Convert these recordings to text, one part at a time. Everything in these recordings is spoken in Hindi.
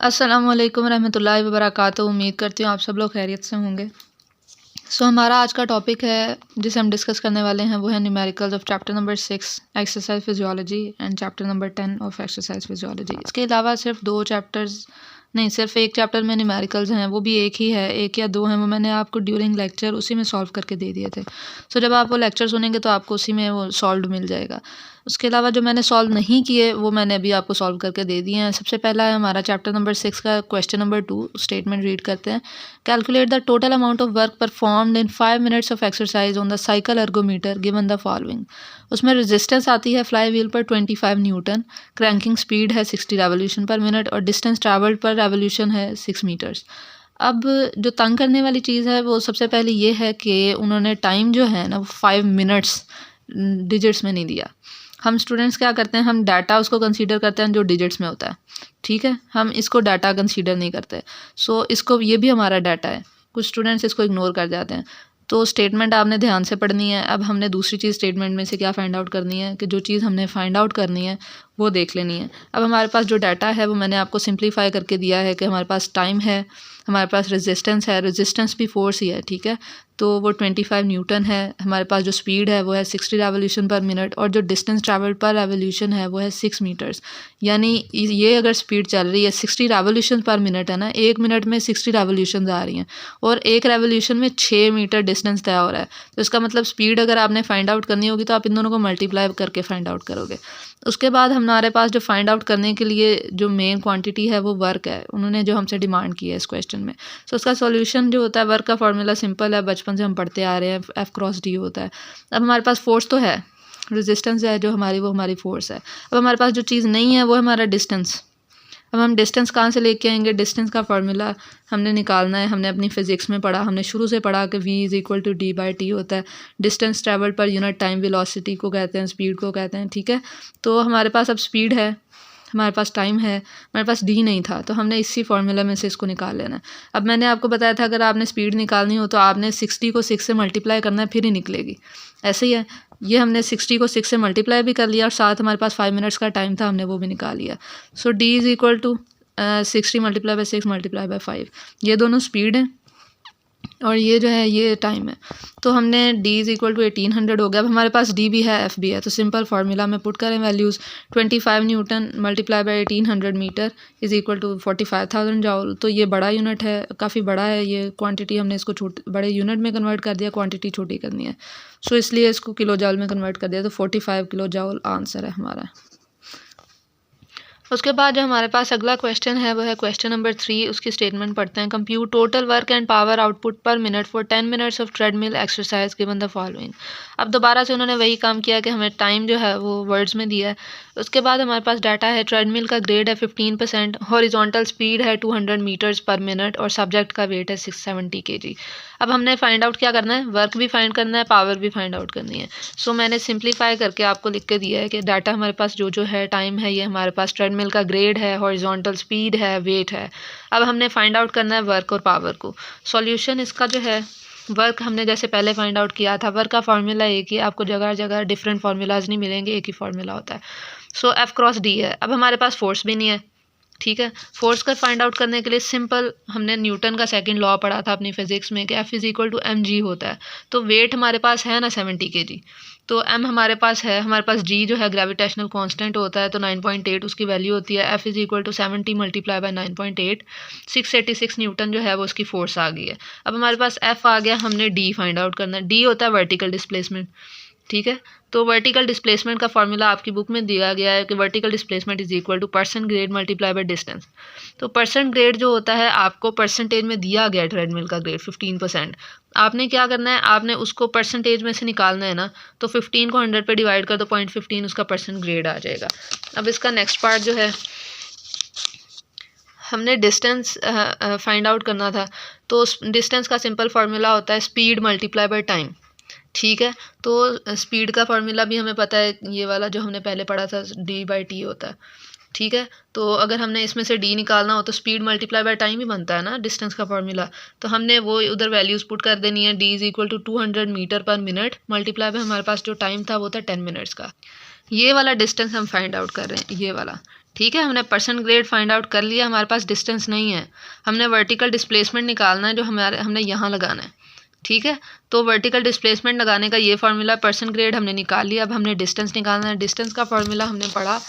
अस्सलाम वालेकुम रहमतुल्लाहि व बरकातुहू। उम्मीद करती हूँ आप सब लोग खैरियत से होंगे। हमारा आज का टॉपिक है जिसे हम डिस्कस करने वाले हैं वो है numericals of chapter number 6 exercise physiology and chapter number 10 of exercise physiology. इसके अलावा सिर्फ एक चैप्टर में न्यूमेरिकल्स हैं, वो भी एक ही है, एक या दो हैं, वो मैंने आपको ड्यूरिंग लेक्चर उसी में सॉल्व करके दे दिए थे। जब आप वो लेक्चर सुनेंगे तो आपको उसी में वो सॉल्व मिल जाएगा। उसके अलावा जो मैंने सॉल्व नहीं किए वो मैंने अभी आपको सॉल्व करके दे दिए हैं। सबसे पहला है हमारा चैप्टर नंबर 6 का क्वेश्चन नंबर 2। स्टेटमेंट रीड करते हैं। Calculate the total amount of work performed in 5 minutes of exercise on the cycle ergometer given the following. उसमें रेजिस्टेंस आती है फ्लाई व्हील पर 25 न्यूटन, क्रैंकिंग स्पीड है 60 रेवोल्यूशन पर मिनट और डिस्टेंस ट्रैवल्ड पर रेवोल्यूशन है 6 मीटर्स। अब जो तंग करने वाली चीज़ है वो सबसे पहले ये है कि उन्होंने टाइम जो है ना वो 5 मिनट्स डिजिट्स में नहीं दिया। हम स्टूडेंट्स क्या करते हैं, हम डाटा उसको कंसीडर करते हैं जो डिजिट्स में होता है, ठीक है, हम इसको डाटा कंसीडर नहीं करते। इसको ये भी हमारा डाटा है, कुछ स्टूडेंट्स इसको इग्नोर कर जाते हैं। तो स्टेटमेंट आपने ध्यान से पढ़नी है। अब हमने दूसरी चीज़ स्टेटमेंट में से क्या फाइंड आउट करनी है कि जो चीज़ हमने फाइंड आउट करनी है वो देख लेनी है। अब हमारे पास जो डाटा है वो मैंने आपको सिंप्लीफाई करके दिया है कि हमारे पास टाइम है, हमारे पास रेजिस्टेंस है, रेजिस्टेंस भी फोर्स ही है, ठीक है, तो वो 25 न्यूटन है। हमारे पास जो स्पीड है वो है 60 रेवोल्यूशन पर मिनट और जो डिस्टेंस ट्रैवल्ड पर रेवोल्यूशन है वो है 6 मीटर्स। यानी ये अगर स्पीड चल रही है 60 रेवोल्यूशन पर मिनट है ना, 1 मिनट में 60 रेवोल्यूशन आ रही हैं और एक रेवोल्यूशन में 6 मीटर डिस्टेंस तय हो रहा है। तो इसका मतलब स्पीड अगर आपने फाइंड आउट करनी होगी तो आप इन दोनों को मल्टीप्लाई करके फाइंड आउट करोगे। उसके बाद हमारे पास जो फाइंड आउट करने के लिए जो मेन क्वांटिटी है वो वर्क है, उन्होंने जो हमसे डिमांड की है इस क्वेश्चन में। उसका सॉल्यूशन जो होता है, वर्क का फॉर्मूला सिंपल है, बचपन से हम पढ़ते आ रहे हैं, एफ क्रॉस डी होता है। अब हमारे पास फोर्स तो है, रेजिस्टेंस है जो हमारी, वो हमारी फोर्स है। अब हमारे पास जो चीज़ नहीं है वो है हमारा डिस्टेंस। अब हम डिस्टेंस कहाँ से लेके आएंगे? डिस्टेंस का फार्मूला हमने निकालना है, हमने अपनी फिजिक्स में पढ़ा, हमने शुरू से पढ़ा कि v is equal to d by t होता है। Distance travel per unit time velocity को कहते हैं, स्पीड को कहते हैं, ठीक है। तो हमारे पास अब स्पीड है, हमारे पास टाइम है, हमारे पास डी नहीं था, तो हमने इसी फार्मूला में से इसको निकाल लेना है। अब मैंने आपको बताया था अगर आपने स्पीड निकालनी हो तो आपने 60 को 6 से मल्टीप्लाई करना है, फिर ही निकलेगी। ऐसे ही है, ये हमने 60 को 6 से मल्टीप्लाई भी कर लिया और साथ हमारे पास 5 मिनट्स का टाइम था, हमने वो भी निकाल लिया। So D is equal to 60 multiply by 6 multiply by 5, ये दोनों स्पीड है और ये जो है ये टाइम है। तो हमने d इज़ इक्वल टू 1800 हो गया। अब हमारे पास d भी है, f भी है, तो सिंपल फार्मूला में पुट करें values. 25 newton multiply by 1800 metre is equal to 45,000 joule. तो ये बड़ा यूनिट है, काफ़ी बड़ा है ये क्वांटिटी, हमने इसको बड़े यूनिट में कन्वर्ट कर दिया, क्वांटिटी छोटी करनी है, सो इसलिए इसको किलो जाउल में कन्वर्ट कर दिया। तो 45 किलो जाउल आंसर है हमारा। उसके बाद जो हमारे पास अगला क्वेश्चन है वो है क्वेश्चन नंबर 3। उसकी स्टेटमेंट पढ़ते हैं। Compute total work and power output पर minute for 10 minutes of treadmill exercise given the following. अब दोबारा से उन्होंने वही काम किया कि हमें टाइम जो है वो वर्ड्स में दिया है। उसके बाद हमारे पास डाटा है, ट्रेडमिल का ग्रेड है 15%, हॉरिजॉन्टल स्पीड है 200 मीटर्स पर मिनट और सब्जेक्ट का वेट है 670 kg। अब हमने फाइंड आउट क्या करना है, वर्क भी फाइंड करना है, पावर भी फाइंड आउट करनी है। सो मैंने सिंप्लीफाई करके आपको लिख के दिया है कि डाटा हमारे पास जो जो है, टाइम है ये हमारे पास, ट्रेडमिल का ग्रेड है, हॉरिजॉन्टल स्पीड है, वेट है। अब हमने फाइंड आउट करना है वर्क और पावर को। सॉल्यूशन इसका जो है, वर्क हमने जैसे पहले फाइंड आउट किया था, वर्क का फार्मूला एक ही, आपको जगह जगह डिफरेंट फार्मूलाज नहीं मिलेंगे, एक ही फार्मूला होता है। सो एफ क्रॉस डी है। अब हमारे पास फोर्स भी नहीं है, ठीक है। फोर्स का फाइंड आउट करने के लिए सिंपल हमने न्यूटन का सेकंड लॉ पढ़ा था अपनी फिजिक्स में कि F is equal to m g होता है। तो वेट हमारे पास है ना 70 kg, तो एम हमारे पास है, हमारे पास जी जो है ग्रेविटेशनल कांस्टेंट होता है, तो 9.8 उसकी वैल्यू होती है। F is equal to 70 multiply by 9.8, 686 newton जो है वो उसकी फोर्स आ गई है। अब हमारे पास एफ आ गया, हमने डी फाइंड आउट करना है। डी होता है वर्टिकल डिस्प्लेसमेंट, ठीक है। तो वर्टिकल डिस्प्लेसमेंट का फॉर्मूला आपकी बुक में दिया गया है कि vertical displacement is equal two percent grade multiply by distance. तो परसेंट ग्रेड जो होता है आपको परसेंटेज में दिया गया है, ट्रेडमिल का ग्रेड 15%। आपने क्या करना है, आपने उसको परसेंटेज में से निकालना है ना, तो 15 को 100 पे डिवाइड कर दो, 0.15 उसका परसेंट ग्रेड आ जाएगा। अब इसका नेक्स्ट पार्ट जो है, हमने डिस्टेंस फाइंड आउट करना था। तो डिस्टेंस का सिंपल फार्मूला होता है स्पीड मल्टीप्लाई बाय टाइम, ठीक है। तो स्पीड का फार्मूला भी हमें पता है, ये वाला जो हमने पहले पढ़ा था, डी बाई टी होता है, ठीक है। तो अगर हमने इसमें से डी निकालना हो तो स्पीड मल्टीप्लाई बाय टाइम ही बनता है ना डिस्टेंस का फार्मूला, तो हमने वो उधर वैल्यूज़ पुट कर देनी है। D is equal to 200 metre per minute multiply by हमारे पास जो टाइम था वो था 10 मिनट्स का। ये वाला डिस्टेंस हम फाइंड आउट कर रहे हैं, ये वाला, ठीक है, हमने परसेंट ग्रेड फाइंड आउट कर लिया, हमारे पास डिस्टेंस नहीं है, हमने वर्टिकल डिस्प्लेसमेंट निकालना है जो हमने यहाँ लगाना है। ठीक है, तो वर्टिकल डिस्प्लेसमेंट लगाने का ये फार्मूला, परसेंट ग्रेड हमने निकाल लिया। अब हमने डिस्टेंस निकालना है। डिस्टेंस का फार्मूला हमने पढ़ा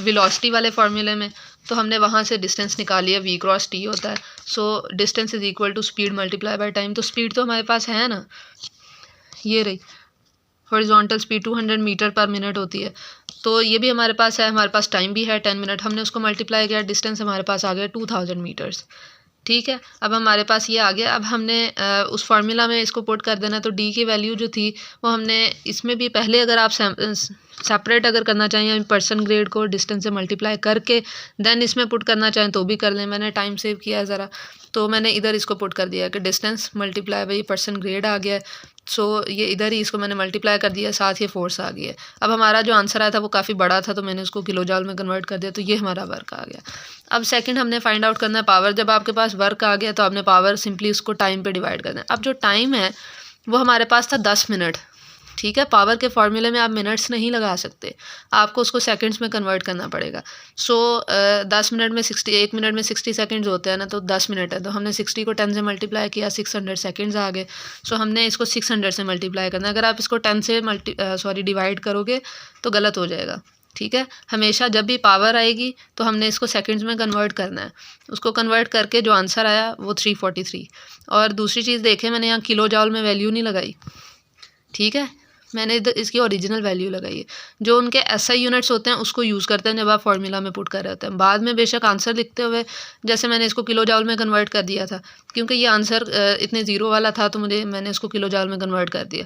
वेलोसिटी वाले फार्मूले में, तो हमने वहाँ से डिस्टेंस निकाल लिया, v क्रॉस t होता है। So distance is equal to speed multiply by time. तो स्पीड तो हमारे पास है ना, ये रही horizontal speed 200 metre per minute होती है, तो ये भी हमारे पास है। हमारे पास टाइम भी है 10 मिनट, हमने उसको मल्टीप्लाई किया, डिस्टेंस हमारे पास आ गया 2000 मीटर्स। ठीक है, अब हमारे पास ये आ गया। अब हमने उस फार्मूला में इसको पुट कर देना। तो डी की वैल्यू जो थी वो हमने इसमें भी पहले, अगर आप सेपरेट अगर करना चाहिए परसेंट ग्रेड को डिस्टेंस से मल्टीप्लाई करके देन इसमें पुट करना चाहें तो भी कर लें। मैंने टाइम सेव किया है ज़रा, तो मैंने इधर इसको पुट कर दिया कि distance multiply by percent grade आ गया है। सो ये इधर ही इसको मैंने मल्टीप्लाई कर दिया, साथ ये फोर्स आ गया है। अब हमारा जो आंसर आया था वो काफ़ी बड़ा था, तो मैंने उसको किलो जॉल में कन्वर्ट कर दिया, तो ये हमारा वर्क आ गया। अब सेकंड हमने फाइंड आउट करना है पावर। जब आपके पास वर्क आ गया तो आपने पावर सिंपली उसको टाइम पे डिवाइड करना है। अब जो टाइम है वो हमारे पास था 10 मिनट। ठीक है, पावर के फार्मूले में आप मिनट्स नहीं लगा सकते, आपको उसको सेकंड्स में कन्वर्ट करना पड़ेगा। सो 10 मिनट में 60, 1 मिनट में 60 सेकंड्स होते हैं ना, तो 10 मिनट है, तो हमने 60 को 10 से मल्टीप्लाई किया, 600 सेकंड्स आ गए। सो हमने इसको 600 से मल्टीप्लाई करना है। अगर आप इसको 10 से डिवाइड करोगे तो गलत हो जाएगा। ठीक है, हमेशा जब भी पावर आएगी तो हमने इसको सेकंड्स में कन्वर्ट करना है। उसको कन्वर्ट करके जो आंसर आया वो 343। और दूसरी चीज़ देखें, मैंने यहाँ किलो जॉल में वैल्यू नहीं लगाई। ठीक है, मैंने इधर इसकी ओरिजिनल वैल्यू लगाई है। जो उनके SI यूनिट्स होते हैं उसको यूज़ करते हैं जब आप फार्मूला में पुट कर रहे होते हैं। बाद में बेशक आंसर लिखते हुए जैसे मैंने इसको किलो जॉल में कन्वर्ट कर दिया था, क्योंकि ये आंसर इतने ज़ीरो वाला था तो मैंने इसको किलो जॉल में कन्वर्ट कर दिया।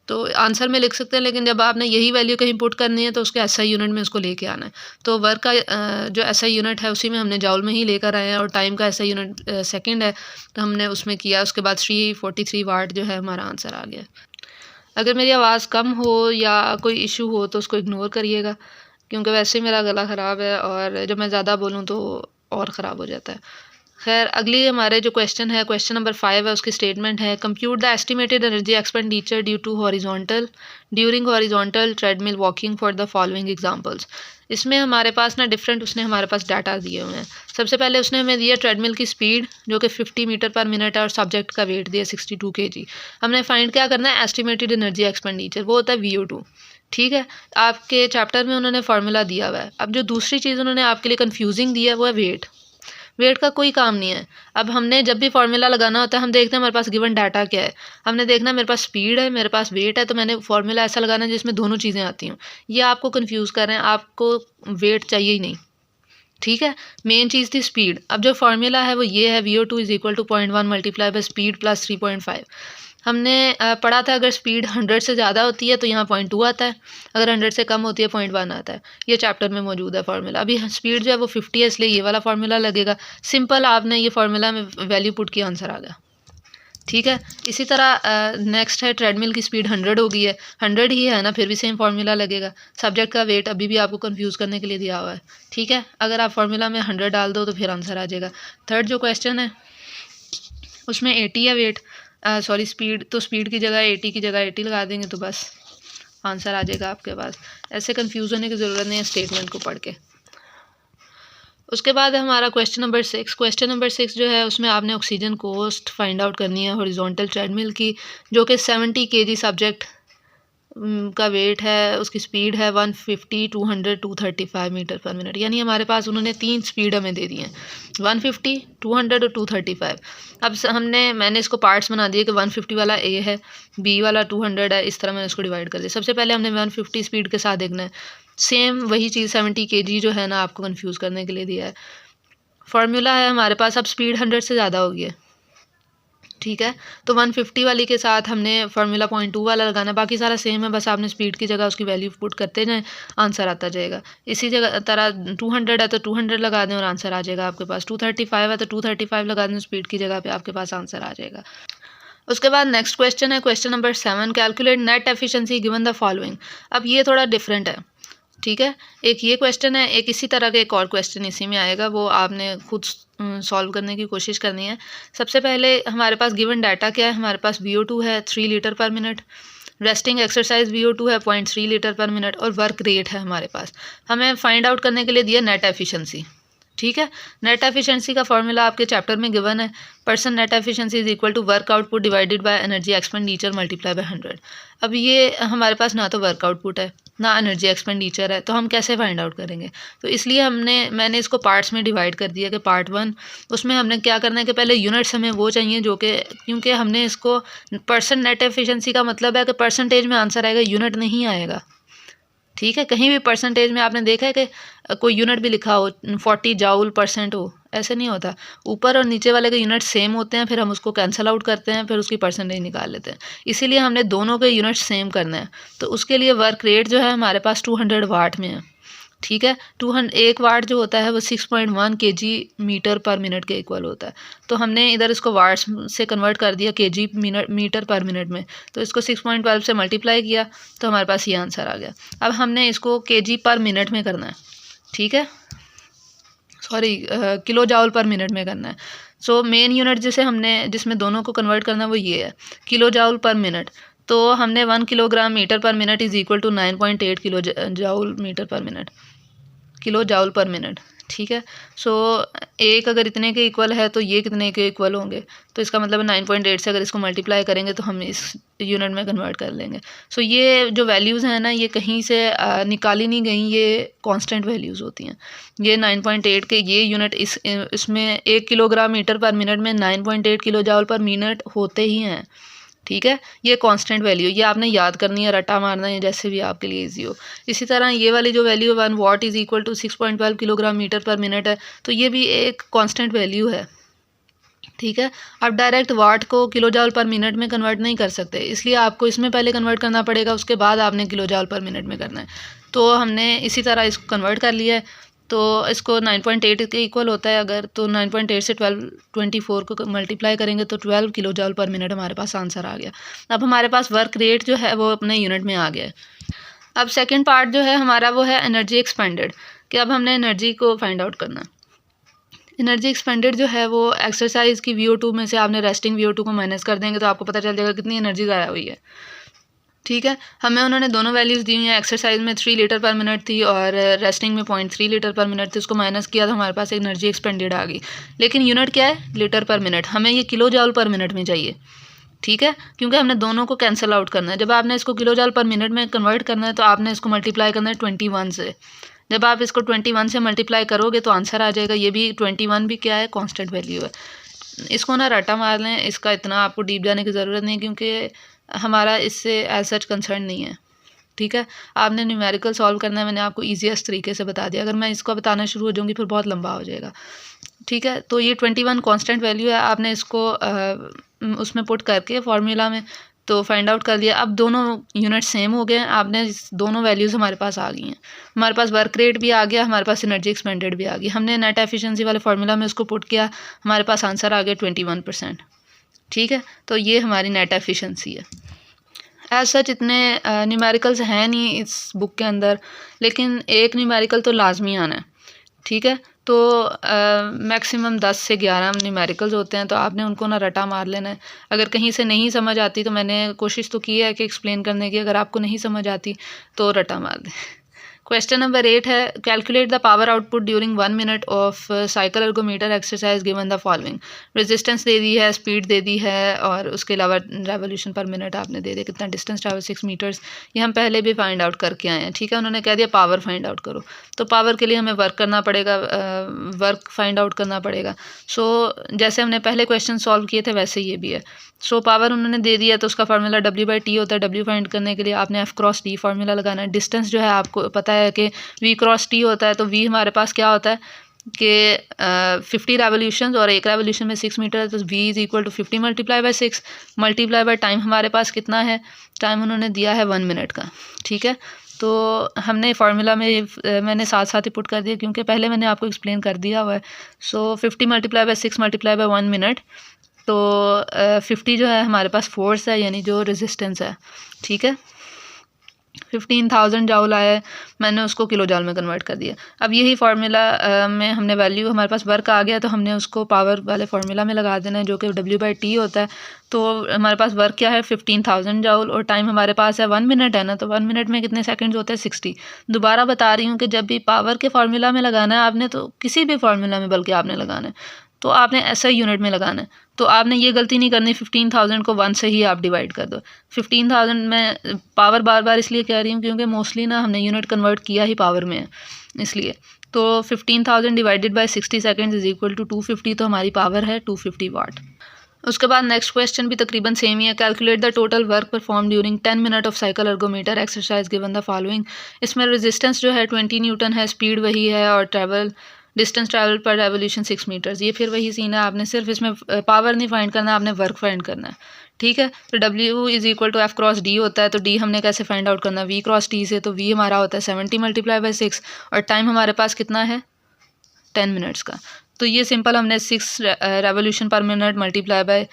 तो आंसर में लिख सकते हैं, लेकिन जब आपने यही वैल्यू कहीं पुट करनी है तो उसके SI यूनिट में उसको लेके आना है। तो वर्क का जो SI यूनिट है उसी में हमने जॉल में ही लेकर आए हैं, और टाइम का SI यूनिट सेकेंड है तो हमने उसमें किया। उसके बाद 343 वाट जो है हमारा आंसर आ गया। अगर मेरी आवाज़ कम हो या कोई इशू हो तो उसको इग्नोर करिएगा, क्योंकि वैसे ही मेरा गला ख़राब है और जब मैं ज़्यादा बोलूँ तो और ख़राब हो जाता है। खैर, अगली हमारे जो क्वेश्चन है, क्वेश्चन नंबर 5 है, उसकी स्टेटमेंट है compute the estimated energy expenditure due to during horizontal treadmill walking for the following examples. इसमें हमारे पास ना डिफरेंट उसने हमारे पास डाटा दिए हुए हैं। सबसे पहले उसने हमें दिया ट्रेडमिल की स्पीड जो कि 50 मीटर पर मिनट है, और सब्जेक्ट का वेट दिया 62 kg। हमने फाइंड क्या करना है, एस्टिमेटेड एनर्जी एक्सपेंडिचर, वो होता है VO2। ठीक है, आपके चैप्टर में उन्होंने फार्मूला दिया हुआ है। अब जो दूसरी चीज़ उन्होंने आपके लिए कन्फ्यूजिंग दिया है वो है वेट। वेट का कोई काम नहीं है। अब हमने जब भी फार्मूला लगाना होता है हम देखते हैं हमारे पास गिवन डाटा क्या है। हमने देखना मेरे पास स्पीड है, मेरे पास वेट है, तो मैंने फार्मूला ऐसा लगाना है जिसमें दोनों चीज़ें आती हों। ये आपको कंफ्यूज कर रहे हैं, आपको वेट चाहिए ही नहीं। ठीक है, मेन चीज़ थी स्पीड। अब जो फार्मूला है वो ये है, VO2 is equal to 0.1 multiply by speed plus 3.5। हमने पढ़ा था अगर स्पीड 100 से ज़्यादा होती है तो यहाँ 0.2 आता है, अगर 100 से कम होती है 0.1 आता है। ये चैप्टर में मौजूद है फार्मूला। अभी स्पीड जो है वो 50 है, इसलिए ये वाला फार्मूला लगेगा। सिंपल, आपने ये फार्मूला में वैल्यू पुट किया, आंसर आ गया। ठीक है, इसी तरह नेक्स्ट है ट्रेडमिल की स्पीड 100 हो गई है, 100 ही है ना, फिर भी सेम फार्मूला लगेगा। सब्जेक्ट का वेट अभी भी आपको कंफ्यूज करने के लिए दिया हुआ है। ठीक है, अगर आप फार्मूला में 100 डाल दो तो फिर आंसर आ जाएगा। थर्ड जो क्वेश्चन है उसमें 80 है वेट, स्पीड, तो स्पीड की जगह 80 की जगह 80 लगा देंगे तो बस आंसर आ जाएगा आपके पास। ऐसे कंफ्यूज होने की ज़रूरत नहीं है स्टेटमेंट को पढ़ के। उसके बाद हमारा क्वेश्चन नंबर 6। क्वेश्चन नंबर 6 जो है उसमें आपने ऑक्सीजन कोस्ट फाइंड आउट करनी है हॉरिजॉन्टल ट्रेडमिल की, जो कि 70 kg सब्जेक्ट का वेट है, उसकी स्पीड है 150, 200, 235 मीटर पर मिनट। यानी हमारे पास उन्होंने 3 स्पीड हमें दे दी हैं, 150, 200 और 235। अब मैंने इसको पार्ट्स बना दिए कि 150 वाला A है, B वाला 200 है, इस तरह मैंने उसको डिवाइड कर दिया। सबसे पहले हमने 150 स्पीड के साथ देखना है। सेम वही चीज़ 70 kg जो है ना, आपको कन्फ्यूज़ करने के लिए दिया है। फार्मूला है हमारे पास, अब स्पीड 100 से ज़्यादा होगी है। ठीक है, तो 150 वाली के साथ हमने फार्मूला 0.2 वाला लगाना है। बाकी सारा सेम है, बस आपने स्पीड की जगह उसकी वैल्यू पुट करते जाएं, आंसर आता जाएगा। इसी जगह तरह 200 है तो 200 लगा दें और आंसर आ जाएगा आपके पास। 235 है तो 235 लगा दें, स्पीड की जगह पे आपके पास आंसर आ जाएगा। उसके बाद नेक्स्ट क्वेश्चन है question number 7, calculate net efficiency given the following. अब ये थोड़ा डिफरेंट है। ठीक है, एक ये क्वेश्चन है, एक इसी तरह का एक और क्वेश्चन इसी में आएगा, वो आपने खुद सॉल्व करने की कोशिश करनी है। सबसे पहले हमारे पास गिवन डाटा क्या है, हमारे पास VO2 है 3 लीटर पर मिनट, रेस्टिंग एक्सरसाइज VO2 है 0.3 लीटर पर मिनट और वर्क रेट है हमारे पास। हमें फाइंड आउट करने के लिए दिया नेट एफिशिएंसी। ठीक है, नेट एफिशिएंसी का फॉर्मूला आपके चैप्टर में गिवन है, percent net efficiency is equal to work output divided by energy expenditure multiply by 100। अब ये हमारे पास ना तो वर्क आउटपुट है ना एनर्जी एक्सपेंडिचर है, तो हम कैसे फाइंड आउट करेंगे? तो इसलिए मैंने इसको पार्ट्स में डिवाइड कर दिया कि पार्ट 1 उसमें हमने क्या करना है कि पहले यूनिट्स हमें वो चाहिए जो कि, क्योंकि हमने इसको पर्सन नेट एफिशिएंसी का मतलब है कि परसेंटेज में आंसर आएगा, यूनिट नहीं आएगा। ठीक है, कहीं भी परसेंटेज में आपने देखा है कि कोई यूनिट भी लिखा हो 40 जाउल % हो, ऐसे नहीं होता। ऊपर और नीचे वाले के यूनिट सेम होते हैं, फिर हम उसको कैंसिल आउट करते हैं, फिर उसकी परसेंटेज निकाल लेते हैं। इसीलिए हमने दोनों के यूनिट सेम करना है। तो उसके लिए वर्क रेट जो है हमारे पास 200 वाट में है। ठीक है, 1 वाट जो होता है वो 6.1 kg मीटर पर मिनट के इक्वल होता है। तो हमने इधर इसको वाट्स से कन्वर्ट कर दिया kg मीटर पर मिनट में, तो इसको 6.12 से मल्टीप्लाई किया तो हमारे पास ये आंसर आ गया। अब हमने इसको kg पर मिनट में करना है। ठीक है, sorry kilo joule per minute में करना है। सो मेन यूनिट जिसमें दोनों को कन्वर्ट करना है वो ये है, किलो जाउल पर मिनट। तो हमने 1 kilogram metre per minute is equal to 9.8 kilo joule metre per minute, kilo joule per minute. ठीक है, सो एक अगर इतने के इक्वल है तो ये कितने के इक्वल होंगे, तो इसका मतलब 9.8 से अगर इसको मल्टीप्लाई करेंगे तो हम इस यूनिट में कन्वर्ट कर लेंगे। सो ये जो वैल्यूज़ हैं ना, ये कहीं से निकाली नहीं गई, ये कांस्टेंट वैल्यूज़ होती हैं। ये 9.8 के ये यूनिट इसमें 1 किलोग्राम मीटर पर मिनट में 9.8 किलो जाउल पर मिनट होते ही हैं। ठीक है, ये कांस्टेंट वैल्यू, ये आपने याद करनी है, रट्टा मारना है, जैसे भी आपके लिए इजी हो। इसी तरह ये वाली जो value 1 watt is equal to 6.12 kilogram metre per minute है, तो ये भी एक कांस्टेंट वैल्यू है। ठीक है, आप डायरेक्ट वाट को किलो जाउल पर मिनट में कन्वर्ट नहीं कर सकते, इसलिए आपको इसमें पहले कन्वर्ट करना पड़ेगा, उसके बाद आपने किलो जाउल पर मिनट में करना है। तो हमने इसी तरह इसको कन्वर्ट कर लिया है। तो इसको 9.8 के इक्वल होता है अगर, तो 9.8 से 24 को मल्टीप्लाई करेंगे तो 12 किलो जाउल पर मिनट हमारे पास आंसर आ गया। अब हमारे पास वर्क रेट जो है वो अपने यूनिट में आ गया है। अब सेकंड पार्ट जो है हमारा वो है एनर्जी एक्सपेंडेड, कि अब हमने एनर्जी को फाइंड आउट करना। एनर्जी एक्सपेंडेड जो है वो एक्सरसाइज की VO2 में से आपने रेस्टिंग VO2 को माइनस कर देंगे तो आपको पता चल जाएगा कितनी एनर्जी ज़ाया हुई है। ठीक है, हमें उन्होंने दोनों वैल्यूज़ दी हैं, एक्सरसाइज में 3 लीटर पर मिनट थी और रेस्टिंग में 0.3 लीटर पर मिनट थी। उसको माइनस किया तो हमारे पास एनर्जी एक्सपेंडेड आ गई, लेकिन यूनिट क्या है, लीटर पर मिनट। हमें ये किलो जाउल पर मिनट में चाहिए। ठीक है, क्योंकि हमने दोनों को कैंसिल आउट करना है। जब आपने इसको किलो जाउल पर मिनट में कन्वर्ट करना है तो आपने इसको मल्टीप्लाई करना है 21 से। जब आप इसको 21 से मल्टीप्लाई करोगे तो आंसर आ जाएगा। ये भी 21 भी क्या है, कॉन्स्टेंट वैल्यू है। इसको ना रटा मार लें, इसका इतना आपको डीप जाने की ज़रूरत नहीं, क्योंकि हमारा इससे एज सच कंसर्न नहीं है। ठीक है, आपने न्यूमेरिकल सॉल्व करना है, मैंने आपको ईजीएस्ट तरीके से बता दिया। अगर मैं इसको बताना शुरू हो जाऊँगी फिर बहुत लंबा हो जाएगा। ठीक है, तो ये 21 कांस्टेंट वैल्यू है। आपने इसको उसमें पुट करके फार्मूला में तो फाइंड आउट कर लिया। अब दोनों यूनिट सेम हो गए हैं, आपने दोनों वैल्यूज़ हमारे पास आ गई हैं। हमारे पास वर्क रेट भी आ गया, हमारे पास एनर्जी एक्सपेंडेड भी आ गई। हमने नेट एफिशिएंसी वाले फार्मूला में उसको पुट किया, हमारे पास आंसर आ गया 21%। ठीक है, तो ये हमारी नेट एफिशिएंसी है। एज सच इतने न्यूमेरिकल्स हैं नहीं इस बुक के अंदर, लेकिन एक न्यूमेरिकल तो लाजमी आना है। ठीक है, तो मैक्सिमम 10 से 11 न्यूमेरिकल्स होते हैं, तो आपने उनको ना रटा मार लेना है। अगर कहीं से नहीं समझ आती तो मैंने कोशिश तो की है कि एक्सप्लेन करने की, अगर आपको नहीं समझ आती तो रटा मार दें। क्वेश्चन नंबर 8 है, calculate the power output during 1 minute of cycle ergometer exercise given the following. Resistance दे दी है, स्पीड दे दी है, और उसके अलावा रेवोल्यूशन पर मिनट आपने दे दिया, कितना डिस्टेंस ट्रैवल 6 मीटर्स। ये हम पहले भी फाइंड आउट करके आए हैं। ठीक है, उन्होंने कह दिया पावर फाइंड आउट करो, तो पावर के लिए हमें वर्क करना पड़ेगा, वर्क फाइंड आउट करना पड़ेगा। सो जैसे हमने पहले क्वेश्चन सॉल्व किए थे वैसे ये भी है। सो पावर उन्होंने दे दिया तो उसका फार्मूला W/T होता है। W फाइंड करने के लिए आपने F×T फार्मूला लगाना है। डिस्टेंस जो है आपको पता है कि V×T होता है, तो V हमारे पास क्या होता है कि 50 रेवोल्यूशन और एक रेवोल्यूशन में 6 मीटर है, तो V is equal to 50 multiply by 6 multiply by time. हमारे पास कितना है, टाइम उन्होंने दिया है 1 मिनट का। ठीक है, तो हमने फार्मूला में मैंने साथ साथ ही पुट कर दिया, क्योंकि पहले मैंने आपको एक्सप्लेन कर दिया हुआ है। सो 50 multiply by 6 multiply by 1 minute, तो 50 जो है हमारे पास फोर्स है, यानी जो रेजिस्टेंस है। ठीक है, 15,000 जाउल आया है, मैंने उसको किलो जाउल में कन्वर्ट कर दिया। अब यही फार्मूला में हमने वैल्यू, हमारे पास वर्क आ गया तो हमने उसको पावर वाले फार्मूला में लगा देना है जो कि W/T होता है। तो हमारे पास वर्क क्या है 15,000 जाउल और टाइम हमारे पास है 1 मिनट है ना, तो 1 मिनट में कितने सेकंड्स होते हैं 60। दोबारा बता रही हूँ कि जब भी पावर के फार्मूला में लगाना है आपने, तो किसी भी फार्मूला में बल्कि आपने लगाना है तो आपने ऐसा यूनिट में लगाना है। तो आपने ये गलती नहीं करनी 15,000 को 1 से ही आप डिवाइड कर दो। 15,000 में पावर बार बार इसलिए कह रही हूँ क्योंकि मोस्टली ना हमने यूनिट कन्वर्ट किया ही पावर में है इसलिए। तो 15,000 divided by 60 seconds is equal to 250, तो हमारी पावर है 250 वाट। उसके बाद नेक्स्ट क्वेश्चन भी तकरीबन सेम ही है। Calculate the total work perform during 10 minute of cycle ergometer exercise given the following. इसमें रेजिस्टेंस जो है 20 न्यूटन है, स्पीड वही है और distance travel per revolution 6 metres. ये फिर वही सीन है, आपने सिर्फ इसमें पावर नहीं फाइंड करना, आपने वर्क फाइंड करना है। ठीक है, तो W is equal to F×D होता है। तो D हमने कैसे फाइंड आउट करना है V×T से, तो V हमारा होता है 70 मल्टीप्लाई बाई 6 और टाइम हमारे पास कितना है 10 मिनट्स का। तो ये सिंपल हमने 6 रेवोल्यूशन पर मिनट मल्टीप्लाई बाय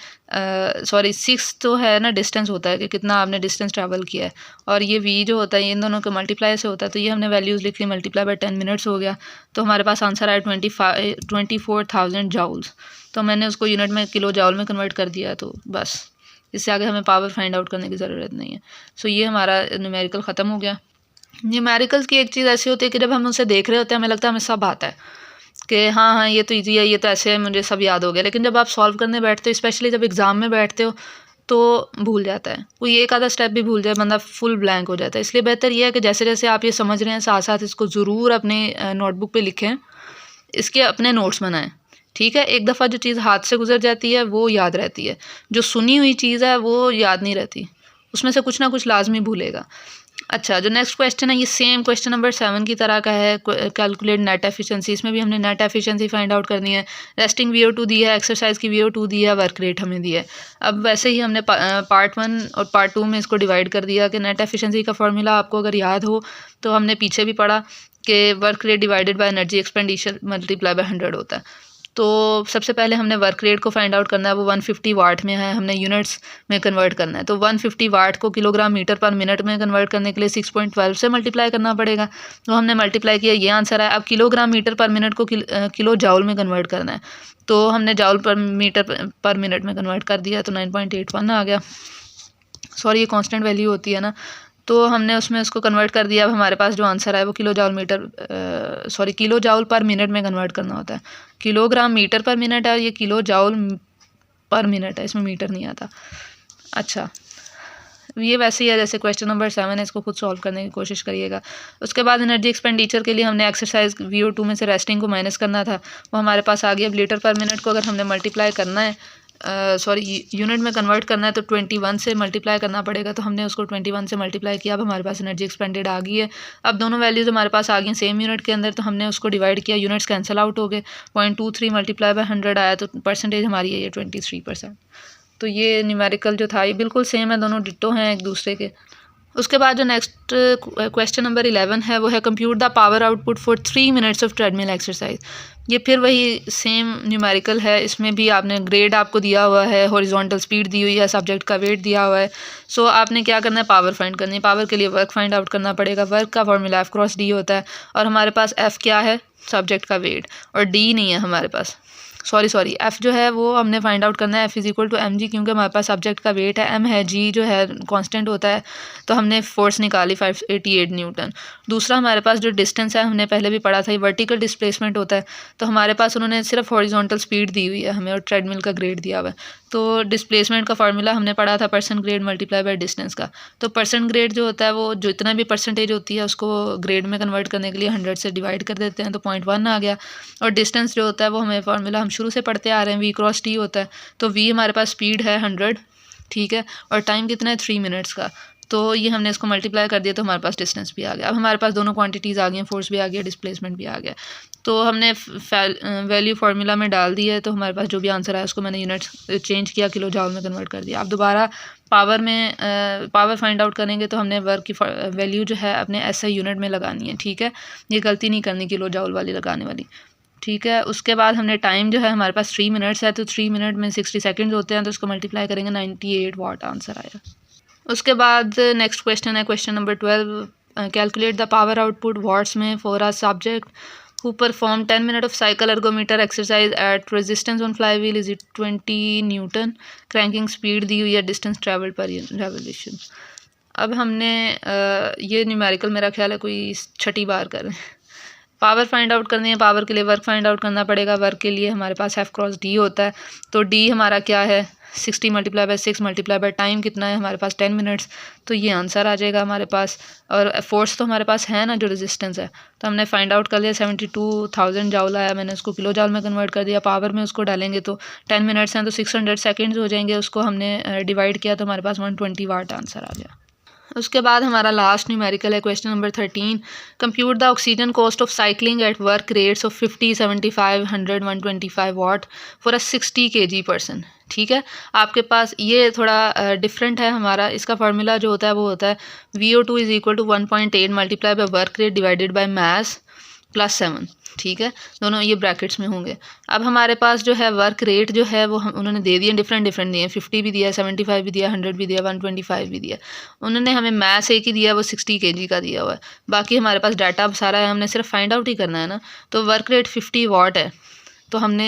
6 तो है ना डिस्टेंस होता है कि कितना आपने डिस्टेंस ट्रैवल किया है, और ये V जो होता है इन दोनों के मल्टीप्लाई से होता है। तो ये हमने वैल्यूज़ लिख ली, मल्टीप्लाई बाय 10 मिनट्स हो गया। तो हमारे पास आंसर आया 24,000 जाउल्स। तो मैंने उसको यूनिट में किलो जाउल में कन्वर्ट कर दिया। तो बस इससे आगे हमें पावर फाइंड आउट करने की ज़रूरत नहीं है। सो ये हमारा न्यूमेरिकल ख़त्म हो गया। न्यूमेरिकल्स की एक चीज़ ऐसी होती है कि जब हम उसे देख रहे होते हैं हमें लगता है हमें सब आता है कि हाँ हाँ ये तो ईजी है, ये तो ऐसे है, मुझे सब याद हो गया। लेकिन जब आप सॉल्व करने बैठते हो, स्पेशली जब एग्ज़ाम में बैठते हो, तो भूल जाता है, कोई एक आधा स्टेप भी भूल जाए बंदा फुल ब्लैंक हो जाता है। इसलिए बेहतर ये है कि जैसे जैसे आप ये समझ रहे हैं साथ साथ इसको ज़रूर अपने नोटबुक पे लिखें, इसके अपने नोट्स बनाएं। ठीक है, एक दफ़ा जो चीज़ हाथ से गुजर जाती है वो याद रहती है, जो सुनी हुई चीज़ है वो याद नहीं रहती, उसमें से कुछ ना कुछ लाजमी भूलेगा। अच्छा, जो नेक्स्ट क्वेश्चन है ये सेम क्वेश्चन नंबर 7 की तरह का है। Calculate net efficiency. इसमें भी हमने नेट एफिशिएंसी फाइंड आउट करनी है। रेस्टिंग VO2 दी है, एक्सरसाइज की VO2 दी है, वर्क रेट हमें दी है। अब वैसे ही हमने पार्ट 1 और पार्ट 2 में इसको डिवाइड कर दिया कि नेट एफिशिएंसी का फार्मूला आपको अगर याद हो तो हमने पीछे भी पढ़ा कि work rate divided by energy expenditure multiply by 100 होता है। तो सबसे पहले हमने वर्क रेट को फाइंड आउट करना है, वो 150 वाट में है, हमने यूनिट्स में कन्वर्ट करना है। तो 150 वाट को किलोग्राम मीटर पर मिनट में कन्वर्ट करने के लिए 6.12 से मल्टीप्लाई करना पड़ेगा। तो हमने मल्टीप्लाई किया, ये आंसर है। अब किलोग्राम मीटर पर मिनट को किलो जाउल में कन्वर्ट करना है, तो हमने जाउल पर मीटर पर मिनट में कन्वर्ट कर दिया, तो 9.81 आ गया। सॉरी, ये कांस्टेंट वैल्यू होती है ना, तो हमने उसमें उसको कन्वर्ट कर दिया। अब हमारे पास जो आंसर है वो किलो जाउल पर मिनट में कन्वर्ट करना होता है। किलोग्राम मीटर पर मिनट है और ये किलो जाउल पर मिनट है, इसमें मीटर नहीं आता। अच्छा, ये वैसे ही है जैसे क्वेश्चन नंबर 7 है, इसको खुद सॉल्व करने की कोशिश करिएगा। उसके बाद एनर्जी एक्सपेंडिचर के लिए हमने एक्सरसाइज VO2 में से रेस्टिंग को माइनस करना था, वो हमारे पास आ गया। अब लीटर पर मिनट को अगर हमने मल्टीप्लाई करना है, यूनिट में कन्वर्ट करना है, तो 21 से मल्टीप्लाई करना पड़ेगा। तो हमने उसको 21 से मल्टीप्लाई किया। अब हमारे पास एनर्जी एक्सपेंडेड आ गई है। अब दोनों वैल्यूज़ हमारे पास आ गई सेम यूनिट के अंदर, तो हमने उसको डिवाइड किया, यूनिट्स कैंसिल आउट हो गए। 0.23 मल्टीप्लाई बाय 100 आया, तो परसेंटेज हमारी है ये 23%। तो ये न्यूमेरिकल जो था ये बिल्कुल सेम है, दोनों डिट्टो हैं एक दूसरे के। उसके बाद जो नेक्स्ट क्वेश्चन नंबर 11 है वो है compute the power output for 3 minutes of treadmill exercise. ये फिर वही सेम न्यूमेरिकल है, इसमें भी आपने ग्रेड आपको दिया हुआ है, हॉरिजॉन्टल स्पीड दी हुई है, सब्जेक्ट का वेट दिया हुआ है। सो आपने क्या करना है, पावर फाइंड करनी है। पावर के लिए वर्क फाइंड आउट करना पड़ेगा। वर्क का फॉर्मूला F×D होता है, और हमारे पास F क्या है, सब्जेक्ट का वेट, और D नहीं है हमारे पास। सॉरी F जो है वो हमने फाइंड आउट करना है, F is equal to mg, क्योंकि हमारे पास सब्जेक्ट का वेट है, m है, g जो है कांस्टेंट होता है। तो हमने फोर्स निकाली 588 न्यूटन। दूसरा हमारे पास जो डिस्टेंस है, हमने पहले भी पढ़ा था, ये वर्टिकल डिस्प्लेसमेंट होता है। तो हमारे पास उन्होंने सिर्फ हॉरिजॉन्टल स्पीड दी हुई है हमें, और ट्रेडमिल का ग्रेड दिया हुआ है। तो डिस्प्लेसमेंट का फार्मूला हमने पढ़ा था percent grade multiply by distance का। तो परसेंट ग्रेड जो होता है वो जो इतना भी परसेंटेज होती है उसको ग्रेड में कन्वर्ट करने के लिए 100 से डिवाइड कर देते हैं, तो 0.1 आ गया। और डिस्टेंस जो होता है वो हमें फार्मूला हम शुरू से पढ़ते आ रहे हैं, V×T होता है। तो V हमारे पास स्पीड है 100, ठीक है, और टाइम कितना है 3 मिनट्स का। तो ये हमने इसको मल्टीप्लाई कर दिया, तो हमारे पास डिस्टेंस भी आ गया। अब हमारे पास दोनों क्वांटिटीज़ आ गई हैं, फोर्स भी आ गया, डिस्प्लेसमेंट भी आ गया। तो हमने वैल्यू फार्मूला में डाल दी है, तो हमारे पास जो भी आंसर आया उसको मैंने यूनिट्स चेंज किया, किलो जाउल में कन्वर्ट कर दिया। अब दोबारा पावर फाइंड आउट करेंगे तो हमने वर्क की वैल्यू जो है अपने SI यूनिट में लगानी है, ठीक है, ये गलती नहीं करनी किलो जाउल वाली लगाने वाली, ठीक है। उसके बाद हमने टाइम जो है हमारे पास 3 मिनट्स है, तो 3 मिनट में 60 सेकंड्स होते हैं, तो उसको मल्टीप्लाई करेंगे 98 वाट आंसर आएगा। उसके बाद नेक्स्ट क्वेश्चन है question number 12, calculate the power output watts में for a subject who performed 10 minutes of cycle ergometer exercise at resistance on flywheel is 20 newton, cranking speed दी हुई है, डिस्टेंस ट्रैवल पर रेवोल्यूशन। अब हमने ये न्यूमेरिकल मेरा ख्याल है कोई 6ठी बार कर रहे हैं। पावर फाइंड आउट करनी है, पावर के लिए वर्क फाइंड आउट करना पड़ेगा। वर्क के लिए हमारे पास F क्रॉस D होता है, तो D हमारा क्या है 60 multiply by 6 multiply by time कितना है हमारे पास 10 मिनट्स, तो ये आंसर आ जाएगा हमारे पास। और फोर्स तो हमारे पास है ना जो रेजिस्टेंस है, तो हमने फाइंड आउट कर लिया 72,000 जाउल आया, मैंने उसको किलो जाउल में कन्वर्ट कर दिया। पावर में उसको डालेंगे तो 10 मिनट्स हैं तो 600 सेकेंड्स हो जाएंगे, उसको हमने डिवाइड किया तो हमारे पास 120 वाट आंसर आ गया। उसके बाद हमारा लास्ट न्यूमेरिकल है question number 13, compute the oxygen cost of cycling at work rates of 50, 75, 100, 125 watt for a 60 kg person. ठीक है, आपके पास ये थोड़ा डिफरेंट है हमारा, इसका फार्मूला जो होता है वो होता है VO2 is equal to 1.8 multiply by work rate divided by mass plus 7। ठीक है, दोनों ये ब्रैकेट्स में होंगे। अब हमारे पास जो है वर्क रेट जो है वो उन्होंने दे दिए, डिफरेंट दिए, 50 भी दिया, 75 भी दिया, 100 भी दिया, 125 भी दिया। उन्होंने हमें मैथ्स एक ही दिया, वो 60 kg का दिया हुआ है। बाकी हमारे पास डाटा सारा है, हमने सिर्फ फाइंड आउट ही करना है ना। तो वर्क रेट 50 वाट है, तो हमने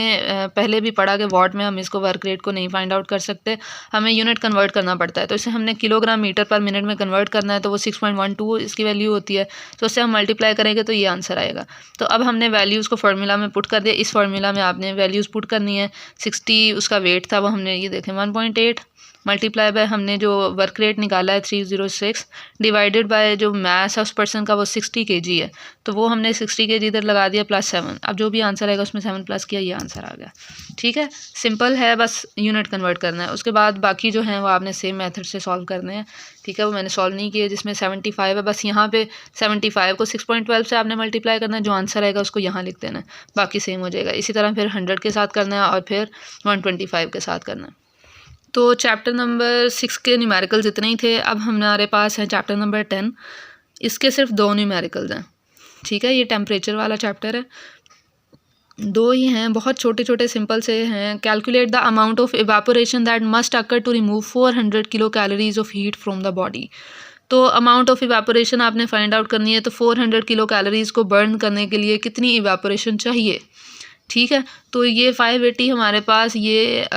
पहले भी पढ़ा कि वाट में हम इसको वर्क रेट को नहीं फाइंड आउट कर सकते, हमें यूनिट कन्वर्ट करना पड़ता है। तो इसे हमने किलोग्राम मीटर पर मिनट में कन्वर्ट करना है, तो वो 6.12 इसकी वैल्यू होती है। तो उससे हम मल्टीप्लाई करेंगे तो ये आंसर आएगा। तो अब हमने वैल्यूज़ को फार्मूला में पुट कर दिया। इस फार्मूला में आपने वैल्यूज़ पुट करनी है। 60 उसका वेट था, वो हमने ये देखें 1.8 मल्टीप्लाई बाय हमने जो वर्क रेट निकाला है 306 डिवाइडेड बाय जो मास है उस पर्सन का वो 60 kg है, तो वो हमने 60 kg इधर लगा दिया प्लस 7। अब जो भी आंसर आएगा उसमें 7 प्लस किया, ये आंसर आ गया। ठीक है, सिंपल है, बस यूनिट कन्वर्ट करना है। उसके बाद बाकी जो हैं वो आपने सेम मेथड से सॉल्व करने हैं। ठीक है, वो मैंने सॉल्व नहीं किए जिसमें 75 है, बस यहाँ पे 75 को 6.12 से आपने मल्टीप्लाई करना है, जो आंसर आएगा उसको यहाँ लिख देना है, बाकी सेम हो जाएगा। इसी तरह फिर 100 के साथ करना है और फिर 125 के साथ करना है। तो चैप्टर नंबर 6 के न्यूमेरिकल्स इतने ही थे। अब हमारे पास है चैप्टर नंबर 10, इसके सिर्फ 2 न्यूमेरिकल्स हैं। ठीक है, ये टेम्परेचर वाला चैप्टर है, 2 ही हैं, बहुत छोटे छोटे सिंपल से हैं। Calculate the amount of evaporation that must occur to remove 400 kilo calories of heat from the body. तो अमाउंट ऑफ इवेपोरेशन आपने फाइंड आउट करनी है, तो 400 किलो कैलोरीज को बर्न करने के लिए कितनी इवेपोरेशन चाहिए। ठीक है, तो ये 580 हमारे पास ये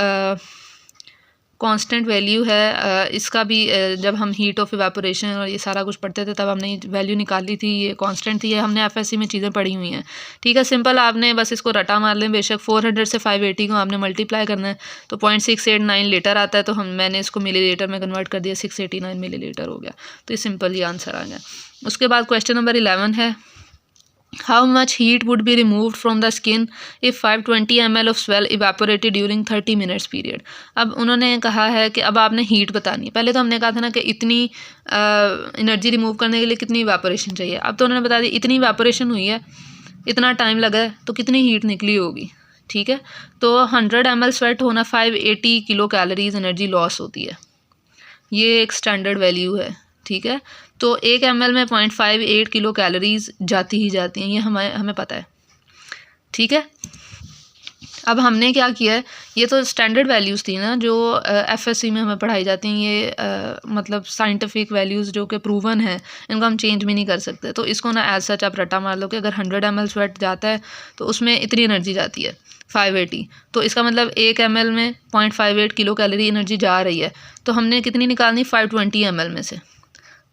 कांस्टेंट वैल्यू है। इसका भी जब हम हीट ऑफ इवेपोरेशन और ये सारा कुछ पढ़ते थे तब हमने वैल्यू निकाली थी, ये कांस्टेंट थी, ये हमने FSC में चीज़ें पढ़ी हुई हैं। ठीक है, सिंपल आपने बस इसको रटा मार लें। बेशक 400 से 580 को आपने मल्टीप्लाई करना है, तो 0.689 लीटर आता है, तो मैंने इसको मिलीलीटर में कन्वर्ट कर दिया, 689 मिलीलीटर हो गया। तो ये सिंपल ये आंसर आ गया। उसके बाद क्वेश्चन नंबर 11 है, How much heat would be removed from the skin if 520 ml of swell evaporated during 30 minutes period। अब उन्होंने कहा है कि अब आपने हीट बतानी है। पहले तो हमने कहा था ना कि इतनी एनर्जी रिमूव करने के लिए कितनी इवेपोरेशन चाहिए। अब तो उन्होंने बता दिया इतनी इवेपोरेशन हुई है, इतना टाइम लगा है, तो कितनी हीट निकली होगी। ठीक है, तो 100 ml स्वेट होना 580 किलो कैलोरीज एनर्जी लॉस होती है, ये एक स्टैंडर्ड वैल्यू है। ठीक है, तो 1 ml में 0.58 किलो कैलोरीज जाती ही जाती हैं, ये हमें पता है। ठीक है, अब हमने क्या किया है, ये तो स्टैंडर्ड वैल्यूज़ थी ना जो FSC में हमें पढ़ाई जाती हैं, ये मतलब साइंटिफिक वैल्यूज़ जो कि प्रूवन है, इनको हम चेंज भी नहीं कर सकते। तो इसको ना एज सच आप रटा मार लो कि अगर 100 ml स्वेट जाता है तो उसमें इतनी एनर्जी जाती है 580, तो इसका मतलब 1 ml में 0.58 किलो कैलोरी एनर्जी जा रही है, तो हमने कितनी निकालनी 520 ml में से।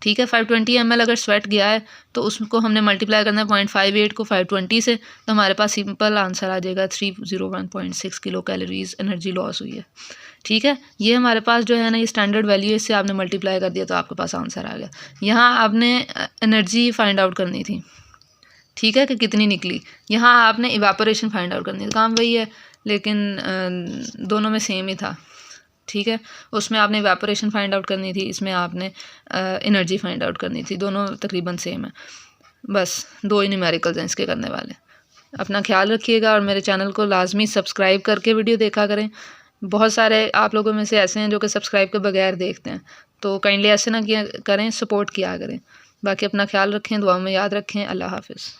ठीक है, 520 ml अगर स्वेट गया है तो उसको हमने मल्टीप्लाई करना है 0.58 को 520 से, तो हमारे पास सिंपल आंसर आ जाएगा 301.6 किलो कैलोरीज एनर्जी लॉस हुई है। ठीक है, ये हमारे पास जो है ना ये स्टैंडर्ड वैल्यू है, इससे आपने मल्टीप्लाई कर दिया तो आपके पास आंसर आ गया। यहाँ आपने एनर्जी फाइंड आउट करनी थी, ठीक है, कि कितनी निकली। यहाँ आपने इवेपोरेशन फाइंड आउट करनी थी, काम वही है लेकिन दोनों में सेम ही था। ठीक है, उसमें आपने इवेपोरेशन फाइंड आउट करनी थी, इसमें आपने एनर्जी फाइंड आउट करनी थी, दोनों तकरीबन सेम है, बस 2 ही न्यूमेरिकल्स हैं इसके करने वाले। अपना ख्याल रखिएगा और मेरे चैनल को लाजमी सब्सक्राइब करके वीडियो देखा करें। बहुत सारे आप लोगों में से ऐसे हैं जो कि सब्सक्राइब के बगैर देखते हैं, तो काइंडली ऐसे ना किया करें, सपोर्ट किया करें। बाकी अपना ख्याल रखें, दुआ में याद रखें। अल्लाह हाफिज़।